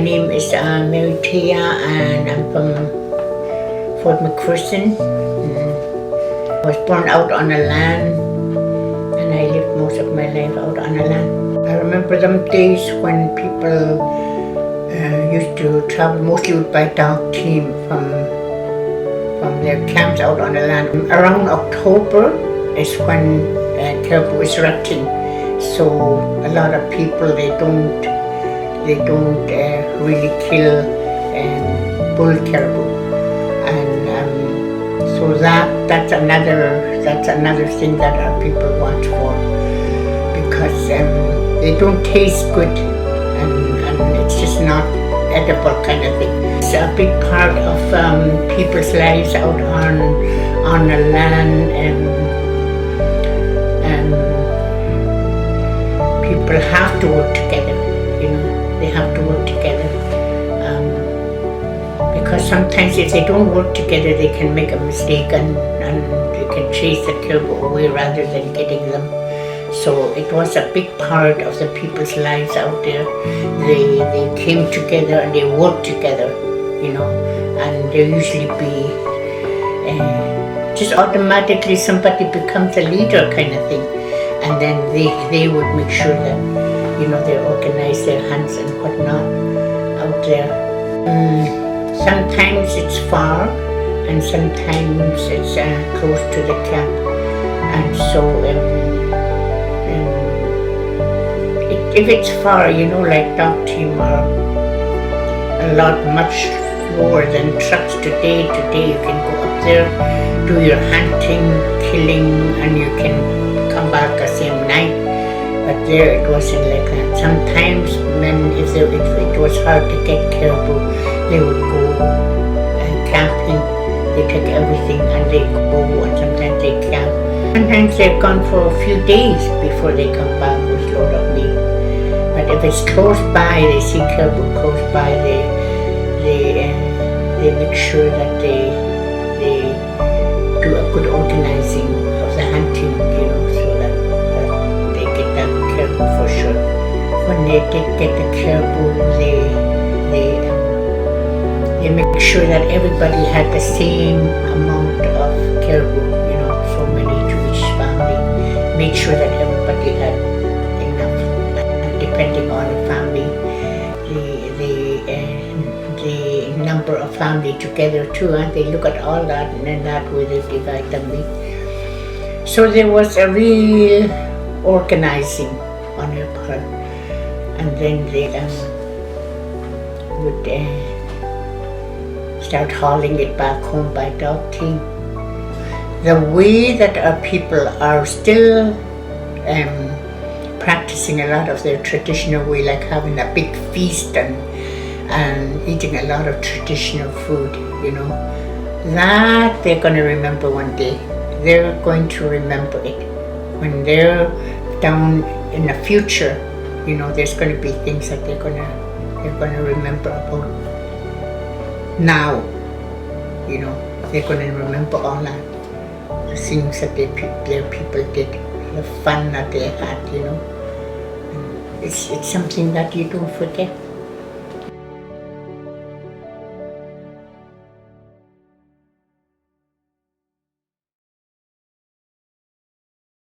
name is Mary Teya, and I'm from Fort McPherson. I was born out on the land, and I lived most of my life out on the land. I remember them days when people used to travel mostly by dog team from their camps out on the land. Around October is when caribou is rutting, so a lot of people they don't really kill bull caribou, and so that's another thing that our people watch for, because they don't taste good, and it's just not edible kind of thing. It's a big part of people's lives out on the land, and people have to work together. They have to work together, because sometimes if they don't work together, they can make a mistake and they can chase the caribou away rather than getting them. So it was a big part of the people's lives out there. They came together and they worked together, and there usually be just automatically somebody becomes a leader kind of thing, and then they would make sure that they organize their hunts and whatnot out there. Sometimes it's far, and sometimes it's close to the camp, and so if it's far, like dog team are much slower than trucks today. Today you can go up there, do your hunting, killing, and you can come back the same night. But there it wasn't like that. Sometimes if it was hard to get caribou, they would go camping. They take everything and they go, and sometimes they camp. Sometimes they're gone for a few days before they come back with a load of meat. But if it's close by, they see caribou close by, they make sure that they do a good organizing of the hunting, so that they get that caribou for sure. When they did get the caribou, they make sure that everybody had the same amount of caribou. So many Jewish family made sure that everybody had enough. Depending on the family, the number of family together too, and they look at all that, and then that way they divide the meat. So there was a real organizing on their part, and then they would start hauling it back home by dog team. The way that our people are still practicing a lot of their traditional way, like having a big feast and eating a lot of traditional food, that they're going to remember one day. They're going to remember it. When they're down in the future, there's going to be things that they're going to remember about now. They're going to remember all that, the things that their people did, the fun that they had, It's something that you don't forget.